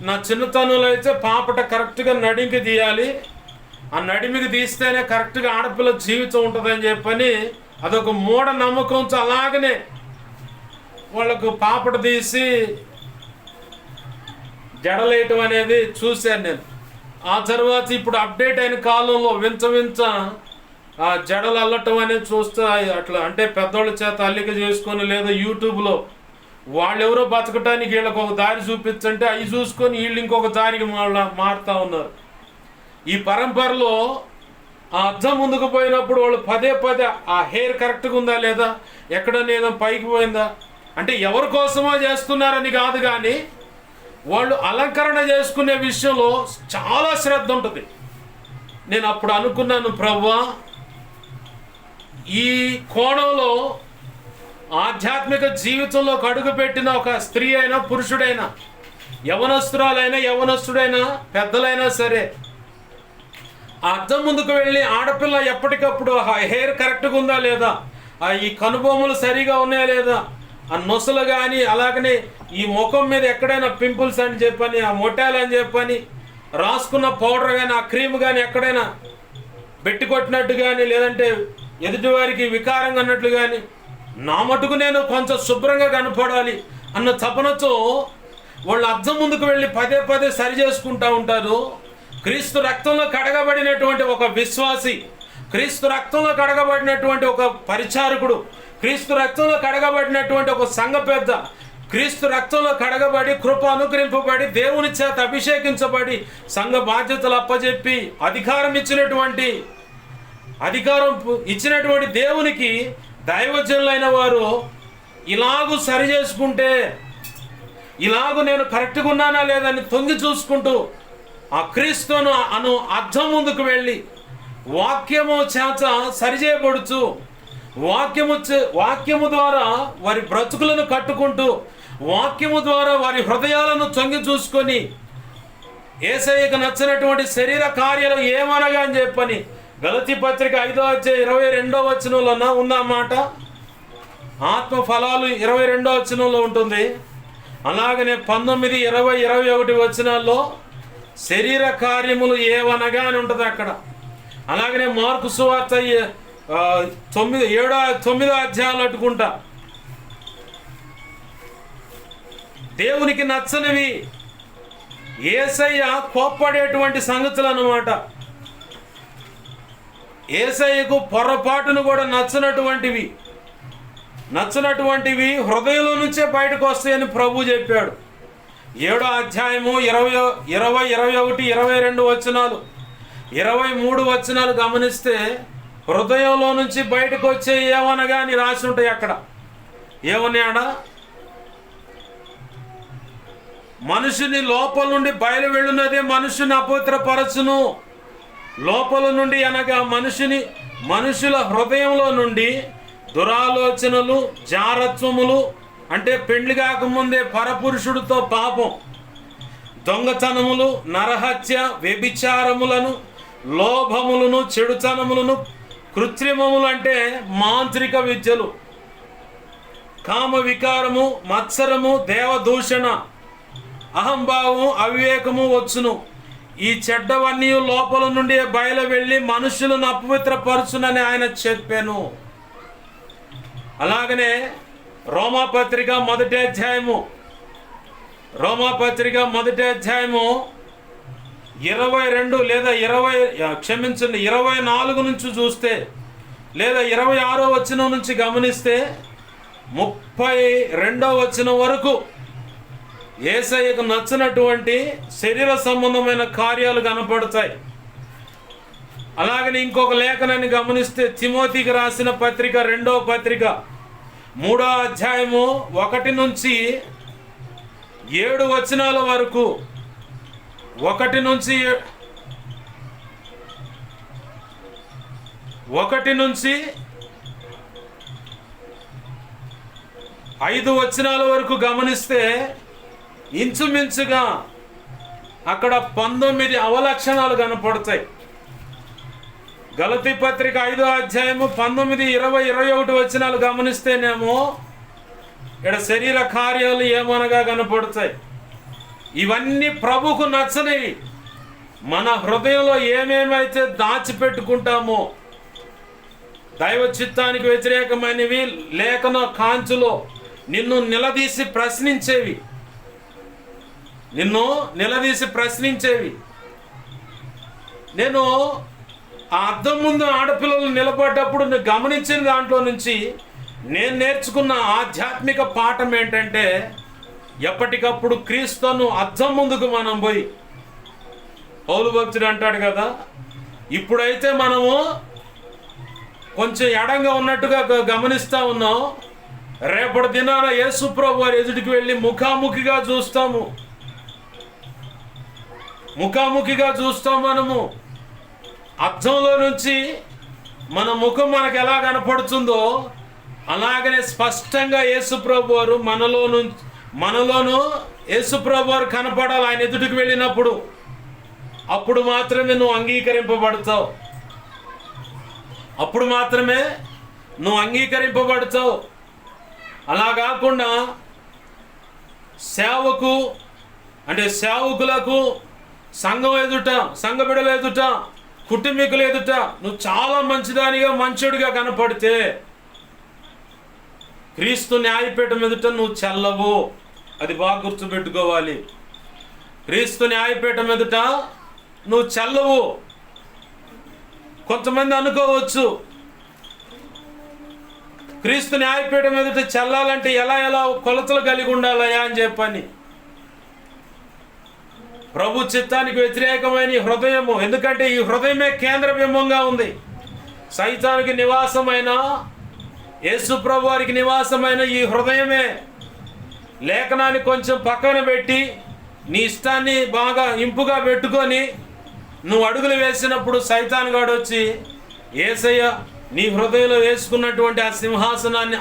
నా చిన్నతనంలో అయితే పాపట కరెక్ట్గా నడిమికి తీయాలి, ఆ నడిమికి తీస్తేనే కరెక్ట్గా ఆడపిల్ల జీవితం ఉంటుందని చెప్పని అదొక మూఢ నమ్మకంతో అలాగనే వాళ్ళకు పాపట తీసి జడలేయటం అనేది చూశాను నేను. ఆ తర్వాత ఇప్పుడు అప్డేట్ అయిన కాలంలో వింత ఆ జడలు అల్లటం అనేది చూస్తే అట్లా అంటే పెద్దోళ్ళ చేత అల్లిక చేసుకొని లేదా యూట్యూబ్లో వాళ్ళెవరో బతకటానికి వీళ్ళకి ఒక దారి చూపించంటే అవి చూసుకొని వీళ్ళు ఇంకొక దారికి మారుతూ ఉన్నారు. ఈ పరంపరలో ఆ అద్దం ముందుకు పోయినప్పుడు వాళ్ళు పదే ఆ హెయిర్ కరెక్ట్గా ఉందా లేదా, ఎక్కడ నేను పైకి పోయిందా అంటే ఎవరి కోసమో చేస్తున్నారని కాదు, కానీ వాళ్ళు అలంకరణ చేసుకునే విషయంలో చాలా శ్రద్ధ ఉంటుంది. నేను అప్పుడు అనుకున్నాను, ప్రభువా ఈ కోణంలో ఆధ్యాత్మిక జీవితంలో అడుగుపెట్టిన ఒక స్త్రీ అయినా పురుషుడైనా, యవనస్తురాలైనా యవనస్తుడైనా పెద్దలైనా సరే, ఆ అద్దం ముందుకు వెళ్ళి ఆడపిల్ల ఎప్పటికప్పుడు ఆ హెయిర్ కరెక్ట్గా ఉందా లేదా, ఈ కనుబొమ్మలు సరిగా ఉన్నాయా లేదా, ఆ నొసలు కానీ అలాగనే ఈ ముఖం మీద ఎక్కడైనా పింపుల్స్ అని చెప్పని, ఆ మొట్టాలు అని చెప్పని, రాసుకున్న పౌడర్ కానీ ఆ క్రీమ్ కానీ ఎక్కడైనా బెట్టి కొట్టినట్టు కానీ లేదంటే ఎదుటివారికి వికారంగా అన్నట్లు కానీ, నా మటుకు నేను కొంచెం శుభ్రంగా కనపడాలి అన్న తపనతో వాళ్ళు అద్దం ముందుకు వెళ్ళి పదే సరి చేసుకుంటూ ఉంటారు. క్రీస్తు రక్తంలో కడగబడినటువంటి ఒక విశ్వాసి, క్రీస్తు రక్తంలో కడగబడినటువంటి ఒక పరిచారకుడు, క్రీస్తు రక్తంలో కడగబడినటువంటి ఒక సంఘ పెద్ద, క్రీస్తు రక్తంలో కడగబడి కృప అనుగ్రహింపబడి దేవుని చేత అభిషేకించబడి సంఘ బాధ్యతలు అప్పచెప్పి అధికారం ఇచ్చినటువంటి దేవునికి దైవజనులైన వారు ఇలాగూ సరి చేసుకుంటే, ఇలాగూ నేను కరెక్ట్గా ఉన్నానా లేదని తొంగి చూసుకుంటూ ఆ క్రీస్తును అద్దం ముందుకు వెళ్ళి వాక్యము చేత సరిచేయబడుచు వాక్యము ద్వారా వారి బ్రతుకులను కట్టుకుంటూ వాక్యము ద్వారా వారి హృదయాలను తొంగి చూసుకొని యేసయ్యకు నచ్చినటువంటి శరీర కార్యాలు ఏమనగా అని చెప్పని గలతీ పత్రిక 5:22 ఉందన్నమాట. ఆత్మ ఫలాలు 22 ఉంటుంది. అలాగనే 19, 20, 21 వచనాల్లో శరీర కార్యములు ఏవనగా అని ఉంటుంది అక్కడ. అలాగనే మార్కు సువార్త 9 అధ్యాయాలు అట్టుకుంటా దేవునికి నచ్చనివి, యేసయ్య కోప్పడేటువంటి సంగతులు అన్నమాట. యేసయ్యకు పొరపాటును కూడా నచ్చనటువంటివి హృదయంలో నుంచే బయటకు వస్తాయని ప్రభు చెప్పాడు. 7వ అధ్యాయము 20, 21, 22 వచనాలు, 23 వచనాలు గమనిస్తే హృదయంలో నుంచి బయటకు వచ్చే ఏమనగా అని రాసి ఉంటాయి. అక్కడ ఏమన్నాడా, మనుషుని లోపల నుండి బయలు వెళ్ళున్నదే మనుషుని అపవిత్రపరచును. లోపల నుండి అనగా మనుషుల హృదయంలో నుండి దురాలోచనలు, జారత్వములు అంటే పెండ్లి కాకముందే పరపురుషుడితో పాపం, దొంగతనములు, నరహత్య, వ్యభిచారములను, లోభములను, చెడుతనములను, కృత్రిమములు అంటే మాంత్రిక విద్యలు, కామ వికారము, మత్సరము, దేవదూషణ, అహంభావము, అవివేకము వచ్చును. ఈ చెడ్డవన్నీ లోపల నుండి బయలు వెళ్ళి మనుషులను అపవిత్రపరచునని ఆయన చెప్పాను. అలాగనే రోమాపత్రిక 1వ అధ్యాయము 22 లేదా 24 నుంచి చూస్తే లేదా 26వ వచనం నుంచి గమనిస్తే 32వ వచనం వరకు యేసయ్యకు నచ్చినటువంటి శరీర సంబంధమైన కార్యాలు కనపడతాయి. అలాగని ఇంకొక లేఖనాన్ని గమనిస్తే తిమోతికి రాసిన పత్రిక 2వ పత్రిక 3వ అధ్యాయము 1 నుంచి 7 వచనాల వరకు, 1 నుంచి 5 వచనాల వరకు గమనిస్తే ఇంచుమించుగా అక్కడ 19 అవలక్షణాలు కనపడతాయి. గలతీ పత్రిక 5వ అధ్యాయము 19, 20, 21 వచనాలు గమనిస్తేనేమో ఇక్కడ శరీర కార్యాలు ఏమనగా కనపడతాయి. ఇవన్నీ ప్రభుకు నచ్చనివి. మన హృదయంలో ఏమేమైతే దాచిపెట్టుకుంటామో, దైవ చిత్తానికి వ్యతిరేకమైనవి, లేఖన కాంచులో నిన్ను నిలదీసి ప్రశ్నించేవి. నేను ఆ అద్దం ముందు ఆడపిల్లలు నిలబడ్డప్పుడు నేను గమనించిన దాంట్లో నుంచి నేను నేర్చుకున్న ఆధ్యాత్మిక పాఠం ఏంటంటే, ఎప్పటికప్పుడు క్రీస్తును అద్దం ముందుకు మనం పోయి, పౌలు భక్తుడు అంటాడు కదా, ఇప్పుడైతే మనము కొంచెం ఎడంగా ఉన్నట్టుగా గమనిస్తూ ఉన్నాం, రేపటి దినాన యేసుప్రభు వారి ఎదుటికి వెళ్ళి ముఖాముఖిగా చూస్తాం. మనము అద్దంలో నుంచి మన ముఖం మనకు ఎలా కనపడుతుందో అలాగనే స్పష్టంగా యేసుప్రభు వారు మనలోను యేసుప్రభు వారు కనపడాలి. ఆయన ఎదుటికి వెళ్ళినప్పుడు అప్పుడు మాత్రమే నువ్వు అంగీకరింపబడతావు. అలా కాకుండా సేవకులకు సంఘం ఎదుట, సంఘ బిడ్డల ఎదుట, కుటుంబీకుల ఎదుట నువ్వు చాలా మంచోడిగా కనపడితే క్రీస్తు న్యాయపీఠం ఎదుట నువ్వు చెల్లవు. అది బాగా గుర్తుపెట్టుకోవాలి. క్రీస్తు న్యాయపీఠం ఎదుట నువ్వు చెల్లవు. కొంతమంది అనుకోవచ్చు, క్రీస్తు న్యాయపీఠం ఎదుట చెల్లాలంటే ఎలా కొలతలు కలిగి ఉండాలయా అని చెప్పని. ప్రభు చిత్తానికి వ్యతిరేకమైన ఈ హృదయము, ఎందుకంటే ఈ హృదయమే కేంద్ర బింబంగా ఉంది. సైతానికి నివాసమైన, యేసు ప్రభు వారికి నివాసమైన ఈ హృదయమే. లేఖనాన్ని కొంచెం పక్కన పెట్టి నీ ఇష్టాన్ని బాగా ఇంపుగా పెట్టుకొని నువ్వు అడుగులు వేసినప్పుడు సైతాన్ గాడు వచ్చి, యేసయ్య నీ హృదయంలో వేసుకున్నటువంటి ఆ సింహాసనాన్ని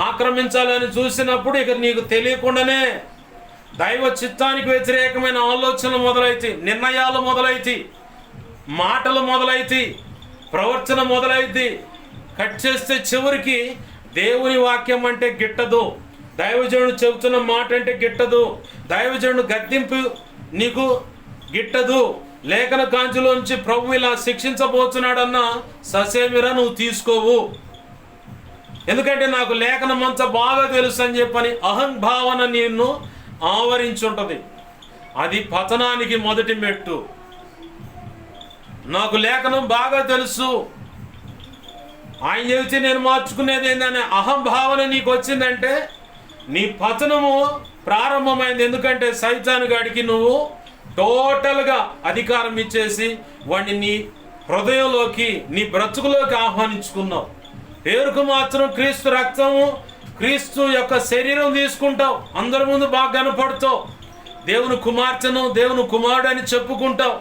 ఆక్రమించాలని చూసినప్పుడు ఇక నీకు తెలియకుండానే దైవ చిత్తానికి వ్యతిరేకమైన ఆలోచనలు మొదలైతే, నిర్ణయాలు మొదలైతే, మాటలు మొదలైతే, ప్రవర్తన మొదలైతే, కట్ చేస్తే చివరికి దేవుని వాక్యం అంటే గిట్టదు, దైవజనుడు చెబుతున్న మాట అంటే గిట్టదు, దైవజనుడు గద్దింపు నీకు గిట్టదు, లేఖన కాంచులోంచి ప్రభు ఇలా శిక్షించబోతున్నాడన్న ససేమిరా నువ్వు తీసుకోవు. ఎందుకంటే నాకు లేఖనం అంతా బాగా తెలుసు అని చెప్పని అహంభావన నిన్ను ఆవరించుంటది. అది పతనానికి మొదటి మెట్టు. నాకు లేఖనం బాగా తెలుసు, ఆయన చెబితే నేను మార్చుకునేది ఏంటనే అహంభావన నీకు వచ్చిందంటే నీ పతనము ప్రారంభమైంది. ఎందుకంటే సైతాను గాడికి నువ్వు టోటల్గా అధికారం ఇచ్చేసి వాడిని నీ హృదయంలోకి, నీ బ్రతుకులోకి ఆహ్వానించుకున్నావు. పేరుకు మాత్రం క్రీస్తు రక్తము, క్రీస్తు యొక్క శరీరం తీసుకుంటావు, అందరి ముందు బాగా కనపడతావు, దేవుని కుమార్తెను, దేవుని కుమారుడు అని చెప్పుకుంటావు,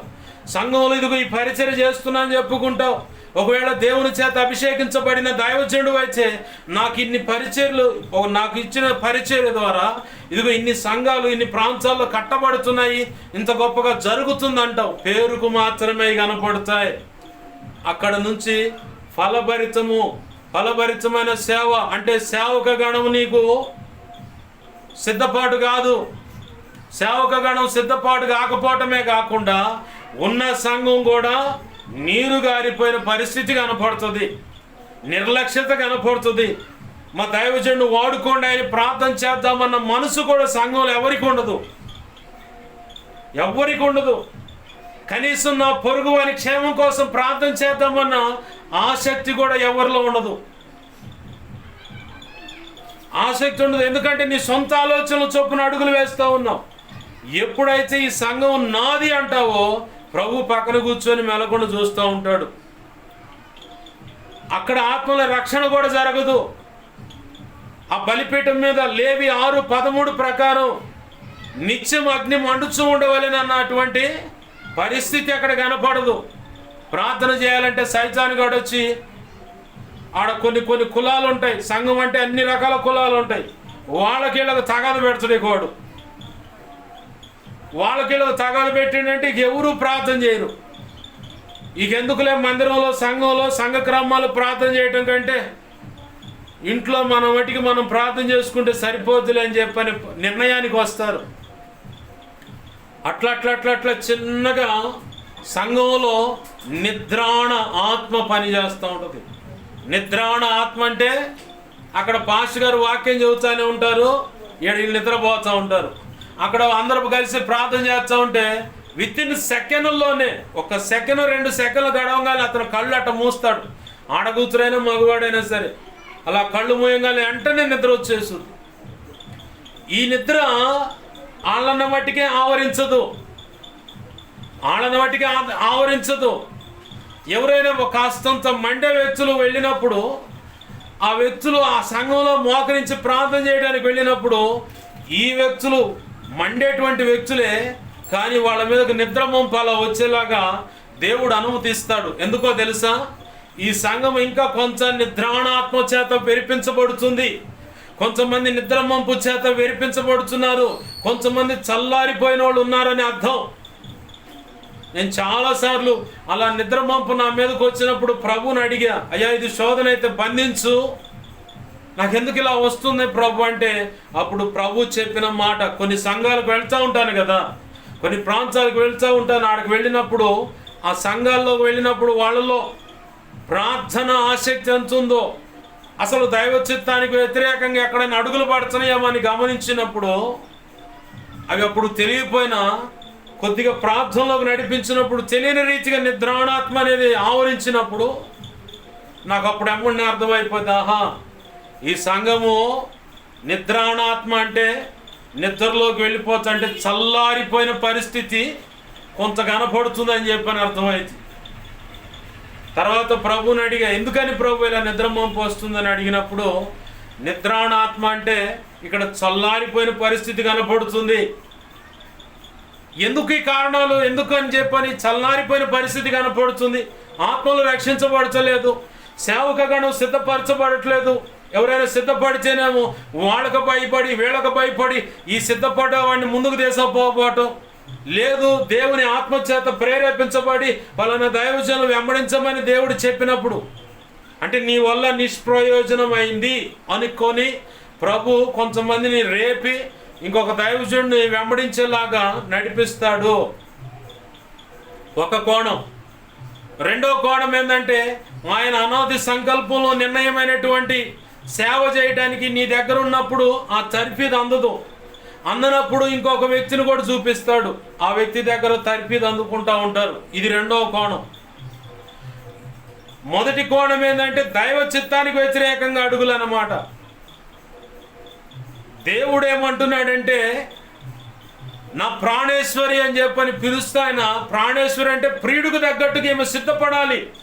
సంఘంలో ఇదిగో ఈ పరిచర్య చేస్తున్నా అని చెప్పుకుంటావు. ఒకవేళ దేవుని చేత అభిషేకించబడిన దైవజనుడు అయితే నాకు ఇచ్చిన పరిచర్య ద్వారా ఇదిగో ఇన్ని సంఘాలు ఇన్ని ప్రాంతాల్లో కట్టబడుతున్నాయి, ఇంత గొప్పగా జరుగుతుందంటావు. పేరుకు మాత్రమే కనపడతాయి. అక్కడ నుంచి ఫలభరితమైన సేవ అంటే సేవక గణము నీకు సిద్ధపాటు కాదు. సేవక గణం సిద్ధపాటు కాకపోవటమే కాకుండా ఉన్న సంఘం కూడా నీరు గారిపోయిన పరిస్థితి కనపడుతుంది, నిర్లక్ష్యత కనపడుతుంది. మా దైవజనుడు వాడుకోండి ఆయన ప్రార్థన చేద్దామన్న మనసు కూడా సంఘంలో ఎవరికి ఉండదు. కనీసం నా పొరుగు వారి క్షేమం కోసం ప్రార్థన చేద్దామన్న ఆసక్తి కూడా ఎవరిలో ఉండదు. ఎందుకంటే నీ సొంత ఆలోచనలు చొప్పున అడుగులు వేస్తూ ఉన్నావు. ఎప్పుడైతే ఈ సంఘం నాది అంటావో ప్రభు పక్కన కూర్చొని మెలకుండా చూస్తూ ఉంటాడు. అక్కడ ఆత్మల రక్షణ కూడా జరగదు. ఆ బలిపీఠం మీద లేవి 6:13 ప్రకారం నిత్యం అగ్ని మండుచూ ఉండవలెను అన్నటువంటి పరిస్థితి అక్కడ కనపడదు. ప్రార్థన చేయాలంటే సైతాను గాడు వచ్చి ఆడ కొన్ని కులాలు ఉంటాయి, సంఘం అంటే అన్ని రకాల కులాలు ఉంటాయి, వాళ్ళకి తగాదు పెడతాడు. వాడు వాళ్ళకి తగాదు పెట్టిందంటే ఇక ఎవరు ప్రార్థన చేయరు. ఇక ఎందుకులే మందిరంలో సంఘంలో సంఘ క్రమాలు ప్రార్థన చేయటం కంటే ఇంట్లో మన మట్టికి మనం ప్రార్థన చేసుకుంటే సరిపోతులే అని చెప్పని నిర్ణయానికి వస్తారు. అట్లా అట్లా అట్లా అట్లా చిన్నగా సంఘంలో నిద్రాణ ఆత్మ పనిచేస్తూ ఉంటుంది. నిద్రాణ ఆత్మ అంటే అక్కడ పాస్టర్ గారు వాక్యం చెబుతూనే ఉంటారు, వీళ్ళు నిద్రపోతూ ఉంటారు. అక్కడ అందరూ కలిసి ప్రార్థన చేస్తూ ఉంటే విత్ ఇన్ సెకండ్లోనే, 1 సెకండ్ 2 సెకండ్లు గడవగానే అతను కళ్ళు అట్ట మూస్తాడు. ఆడకూతురైనా మగవాడైనా సరే అలా కళ్ళు మూయంగానే వెంటనే నిద్ర వచ్చేస్తుంది. ఈ నిద్ర ఆళ్ళన్న మట్టికే ఆవరించదు, ఎవరైనా కాస్తంత మండే వ్యక్తులు వెళ్ళినప్పుడు, ఆ వ్యక్తులు ఆ సంఘంలో మోకరించి ప్రార్థన చేయడానికి వెళ్ళినప్పుడు ఈ వ్యక్తులు మండేటువంటి వ్యక్తులే, కానీ వాళ్ళ మీదకి నిద్ర మంపు అలా వచ్చేలాగా దేవుడు అనుమతిస్తాడు. ఎందుకో తెలుసా? ఈ సంఘం ఇంకా కొంచెం నిద్రాణాత్మ చేత వెరిపించబడుతుంది. కొంతమంది నిద్ర మంపు చేత వెరిపించబడుతున్నారు, కొంతమంది చల్లారిపోయిన వాళ్ళు ఉన్నారని అర్థం. నేను చాలాసార్లు అలా నిద్ర మంపు నా మీదకి వచ్చినప్పుడు ప్రభువుని అడిగా, అయ్యా ఇది శోధన అయితే బంధించు, నాకెందుకు ఇలా వస్తుంది ప్రభు అంటే, అప్పుడు ప్రభు చెప్పిన మాట, కొన్ని సంఘాలకు వెళ్తూ ఉంటాను కదా, కొన్ని ప్రాంతాలకు వెళ్తూ ఉంటాను. ఆడికి వెళ్ళినప్పుడు, ఆ సంఘాల్లోకి వెళ్ళినప్పుడు వాళ్ళలో ప్రార్థన ఆసక్తి ఎంత ఉందో, అసలు దైవ చిత్తానికి వ్యతిరేకంగా ఎక్కడైనా అడుగులు పడుతున్నాయేమో అని గమనించినప్పుడు, అవి అప్పుడు తెలియపోయినా కొద్దిగా ప్రార్థనలోకి నడిపించినప్పుడు తెలియని రీతిగా నిద్రాణాత్మ అనేది ఆవరించినప్పుడు నాకు అప్పుడు ఎమ్మడిని అర్థమైపోయింది, ఆహా ఈ సంఘము నిద్రాణాత్మ అంటే నిద్రలోకి వెళ్ళిపోతుంటే చల్లారిపోయిన పరిస్థితి కొంత కనపడుతుందని చెప్పని అర్థమైంది. తర్వాత ప్రభుని అడిగా, ఎందుకని ప్రభు ఇలా నిద్రమంపు వస్తుందని అడిగినప్పుడు, నిద్రాణాత్మ అంటే ఇక్కడ చల్లారిపోయిన పరిస్థితి కనపడుతుంది. ఎందుకు ఈ కారణాలు ఎందుకు అని చెప్పని చల్లారిపోయిన పరిస్థితి కనపడుతుంది. ఆత్మలు రక్షించబడలేదు, సేవకగణం సిద్ధపరచబడట్లేదు. ఎవరైనా సిద్ధపడితేనేమో వాళ్ళకు భయపడి వీళ్ళకు భయపడి ఈ సిద్ధపడ్డవాడిని ముందుకు తీసుకుపోవటం లేదు. దేవుని ఆత్మచేత ప్రేరేపించబడి పలానా దైవజనులు వెంబడించమని దేవుడు చెప్పినప్పుడు, అంటే నీ వల్ల నిష్ప్రయోజనమైంది అనుకొని ప్రభు కొంతమందిని రేపి ఇంకొక దైవజనుడిని వెంబడించేలాగా నడిపిస్తాడు. ఒక కోణం. రెండో కోణం ఏంటంటే, ఆయన అనాది సంకల్పంలో నిర్ణయమైనటువంటి సేవ చేయడానికి నీ దగ్గర ఉన్నప్పుడు ఆ తర్ఫీదు అందనప్పుడు ఇంకొక వ్యక్తిని కూడా చూపిస్తాడు, ఆ వ్యక్తి దగ్గర తర్ఫీదు అందుకుంటూ ఉంటారు. ఇది రెండవ కోణం. మొదటి కోణం ఏంటంటే దైవ చిత్తానికి వ్యతిరేకంగా అడుగులు అన్నమాట. దేవుడు ఏమంటున్నాడంటే, నా ప్రాణేశ్వరి అని చెప్పని పిలుస్తా. ఆయన ప్రాణేశ్వరి అంటే ప్రియుడికి తగ్గట్టుగా ఏమో సిద్ధపడాలి.